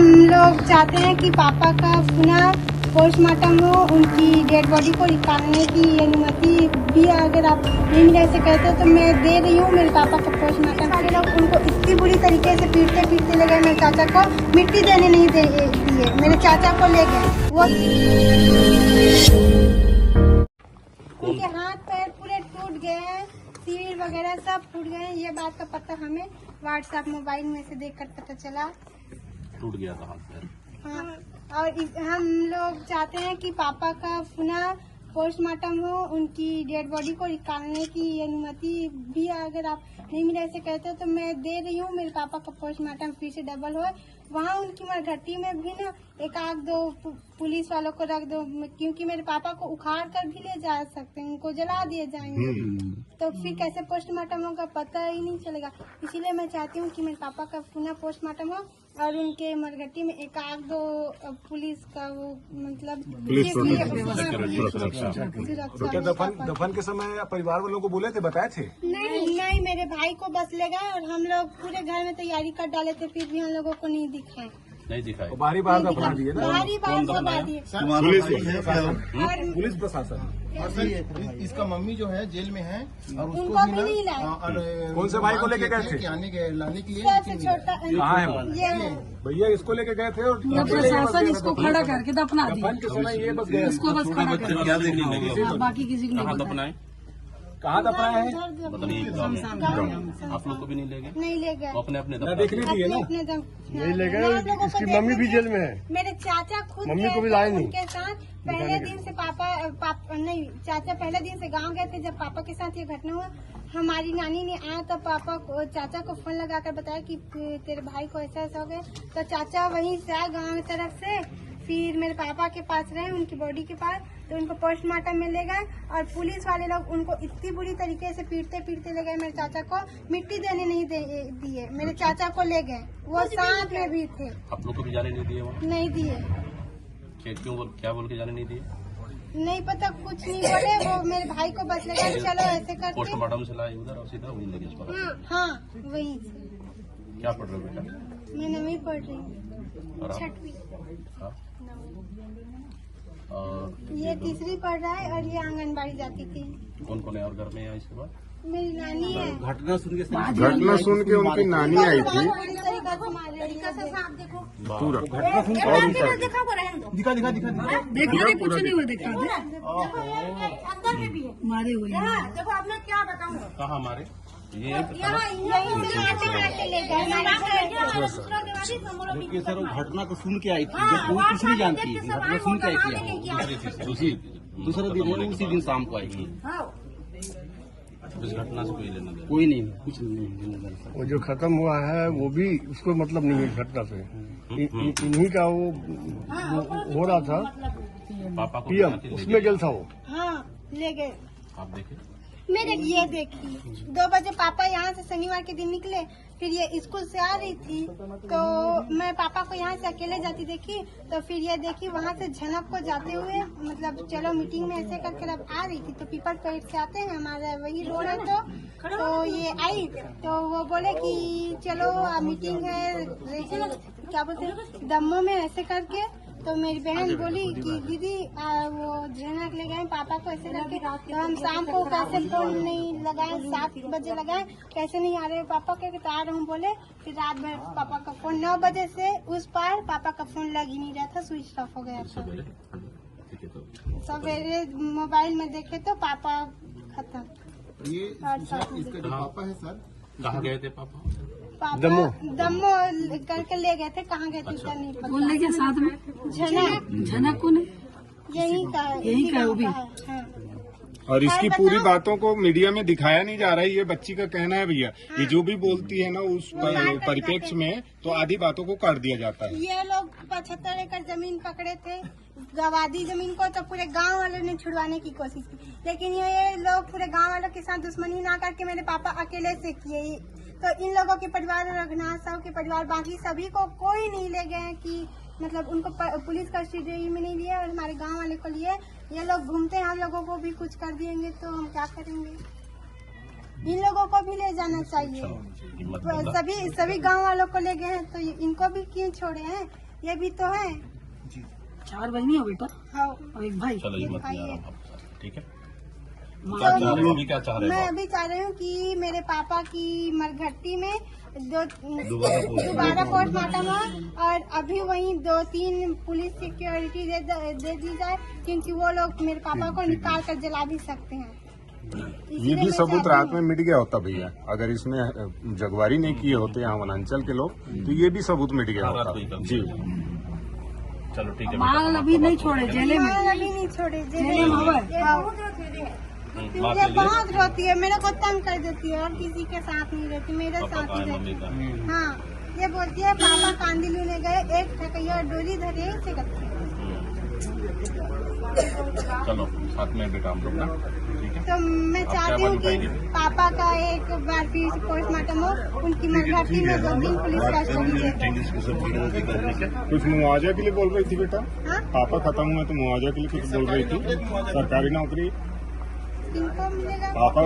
हम लोग चाहते हैं कि पापा का पुनः पोस्टमार्टम हो, उनकी डेड बॉडी को निकालने की अनुमति भी अगर आप नहीं ऐसे कहते हो तो मैं दे रही हूँ मेरे पापा का पोस्टमार्टम। सारे लोग उनको इतनी बुरी तरीके से पीटते ले गए, मेरे चाचा को मिट्टी देने नहीं दिए, मेरे चाचा को ले गए, वो उनके हाथ पैर पूरे टूट गए हैं, सिर वगैरह सब टूट गए हैं। ये बात का पता हमें व्हाट्सएप मोबाइल में से देखकर पता चला। टूट गया था हाथ पैर। हाँ, और हम लोग चाहते हैं कि पापा का पुनः पोस्टमार्टम हो, उनकी डेड बॉडी को निकालने की अनुमति भी अगर आप नहीं मेरे ऐसे कहते हो तो मैं दे रही हूँ मेरे पापा का पोस्टमार्टम फिर से डबल हो। वहाँ उनकी मरघट्टी में भी ना एक आध दो पुलिस वालों को रख दो, क्योंकि मेरे पापा को उखाड़ कर भी ले जा सकते हैं, उनको जला दिए जाएंगे तो फिर कैसे पोस्टमार्टम होगा पता ही नहीं चलेगा। इसीलिए मैं चाहती हूँ कि मेरे पापा का पुनः पोस्टमार्टम हो और उनके मरघट्टी में एक आध दो पुलिस का वो मतलब तो क्या दफन के समय परिवार वालों को बोले थे, बताए थे? नहीं, मेरे भाई को बस ले गए और हम लोग पूरे घर में तैयारी कर डाले थे, फिर भी हम लोगों को नहीं दिखाए। बारी बार दफना दिए ना, बारी बार दफना दिए पुलिस प्रशासन। और सर इसका मम्मी जो है जेल में है और उनको भी नहीं लाए। कौन से भाई को लेके गए थे? लाने के लिए सबसे छोटा कहाँ है वो? ये भैया इसको लेके गए थे और प्रशासन इसको खड़ा करके दफना दिया। दफन के समय ये बस गए, इसको बस खड़ा करके क्या देखने लगे? बाकी किसी को नहीं पता। कहाँ दफनाए हैं? आप लोग को भी नहीं ले गए? नहीं ले गए, अपने अपने देखने दिए ना, अपने दम नहीं ले गए। इसकी मम्मी भी जेल में है, मेरे चाचा खुद मम्मी गए को भी थे लाए नहीं। उनके साथ पहले दिन से पापा नहीं, चाचा पहले दिन से गांव गए थे जब पापा के साथ ये घटना हुआ। हमारी नानी ने आया तो पापा को चाचा को फोन लगाकर बताया कि तेरे भाई को ऐसा ऐसा हो गया, तो चाचा वहीं से आए गाँव की तरफ से, फिर मेरे पापा के पास रहे उनकी बॉडी के पास, तो उनको पोस्टमार्टम में ले गए और पुलिस वाले लोग उनको इतनी बुरी तरीके से पीटते ले गए, मेरे चाचा को मिट्टी देने नहीं दिए, मेरे चाचा को ले गए, वो साथ में भी थे। आप लोग को भी जाने नहीं दिए वहाँ? नहीं दिए, क्यों क्या बोल के जाने नहीं दिए? नहीं पता, कुछ नहीं बोले, वो मेरे भाई को बस लगा चलो ऐसे करके। पोस्टमार्टम से लाए उधर और सीधा वहीं लगे अस्पताल। हाँ वही से। क्या पढ़ रहे हो बेटा? मैं 9वीं पढ़ रही हूँ, और आप? 6वीं। हाँ? और ये 3री पढ़ रहा है और ये आंगनबाड़ी जाती थी। कौन कौन है और घर में है इसके बाद? मेरी नानी है। घटना सुन के उनकी नानी आई थी पूरी तरीका से आप देखो पूरा। दिखा देखा नहीं, कुछ नहीं हुआ, देखा अंदर में भी है, मारे हुए हैं। देखो आप मैं क्या बताऊँ, कहाँ हमारे? ये देखिए सर, वो घटना को सुन के आई थी, जब कोई कुछ नहीं जानती, घटना सुन के आई थी, दूसरे दिन उसी दिन शाम को आएगी। इस घटना से कोई लेना देना? कोई नहीं, कुछ नहीं। वो जो खत्म हुआ है वो भी उसको मतलब नहीं है घटना से। इन्हीं का वो हो रहा था पापा को पीएम, उसमें गेल था वो। हाँ ले गए। आप देखे? मेरे ये देखिए 2 बजे पापा यहाँ से शनिवार के दिन निकले, फिर ये स्कूल से आ रही थी तो मैं पापा को यहाँ से अकेले जाती देखी, तो फिर ये देखी वहाँ से झनक को जाते हुए, मतलब चलो मीटिंग में ऐसे करके अब आ रही थी, तो पीपल पेड़ से आते हैं, हमारा वही रोड है, तो ये आई तो वो बोले कि चलो मीटिंग है क्या बोलते हैं दम्मो में, ऐसे करके। तो मेरी बहन बोली कि दीदी वो झनक ले गए पापा को ऐसे करके, तो हम शाम को कैसे फोन नहीं लगाए, 7 बजे लगाए, कैसे नहीं आ रहे पापा के, तो आ रहा हूँ बोले। फिर रात भर पापा का फोन 9 बजे से उस पार पापा का फोन लग ही नहीं रहा था, स्विच ऑफ हो गया था। सवेरे मोबाइल में देखे तो पापा खत्म। ये इसका जो पापा है सर, कहाँ गए थे पापा? दम्मो करके ले गए थे, कहाँ गए थे इसका नहीं पता। कौन ले गया साथ में? झनक कौन है? यही का है वो भी। हाँ। और इसकी पूरी बातों को मीडिया में दिखाया नहीं जा रहा है, ये बच्ची का कहना है भैया। ये जो भी बोलती है ना उस परिप्रेक्ष्य में तो आधी बातों को काट दिया जाता है। ये लोग 75 एकड़ जमीन पकड़े थे, गवादी जमीन को तो पूरे गांव वालों ने छुड़वाने की कोशिश की, लेकिन ये लोग पूरे गांव वालों के साथ दुश्मनी ना करके मेरे पापा अकेले से किए, तो इन लोगों के परिवार रघुनाथ साहब के परिवार बाकी सभी को कोई नहीं ले गए कि मतलब उनको पुलिस कस्टडी में नहीं लिया और हमारे गांव वाले को लिए। ये लोग घूमते हैं, हम लोगों को भी कुछ कर दिएंगे तो हम क्या करेंगे। इन लोगों को भी ले जाना चाहिए, सभी गांव वालों को ले गए हैं तो इनको भी क्यों छोड़े हैं। ये भी तो है। 4 बहनी हो बेटा हाँ। और एक भाई। चलो ये मत भाई नहीं आ है। रहा आपके साथ, ठीक है। माँ क्या चाह रहे हो अभी, क्या चाह रहे मैं हो आप? अभी चाह रही हूँ कि मेरे पापा की मरघट्टी में दोबारा पोस्टमार्टम हो और अभी वहीं 2-3 पुलिस सिक्योरिटी दे दी जाए, क्योंकि वो लोग मेरे पापा को निकाल कर जला भी सकते हैं। ये इसलिए भी मैं सबूत चाहती रात हूँ- में मिट गया होता भैया, अगर इसमें जगवारी नहीं किए होते यहाँ वनांचल के लोग, तो ये भी सबूत मिट गया हाँ, रात होता। को ही कर जी चलो ठीक है माँ बेटा, अभी हम नहीं आपको छोड़े बात जेले में। माँ अभी नहीं छोड़े जेले में हुआ है। करेंगे। माफ मुझे कीजिए। बहुत रोती है, मेरे को तंग कर देती है और किसी के साथ नहीं रहती, मेरे पापा साथ कहाँ ही है, मम्मी रहती कहाँ है? है। हाँ, ये बोलती है पापा कांदिलू ने गए, एक ठकैया डोरी धरे से करती है। चलो साथ में बेटा हम लोग ना, ठीक है। तो मैं आप चाहती क्या हूँ कि बताएंगे? पापा का एक बार फिर से पोस्टमार्टम हो, उनकी मरघट्टी में 2-3 पुलिस कस्टडी दे। कुछ मुआवजा के लिए बोल रही थी बेटा, हाँ, पापा खत्म हुआ तो मुआवजा के लिए कुछ बोल रही थी, सरकारी नौकरी किनको मिलेगा? पापा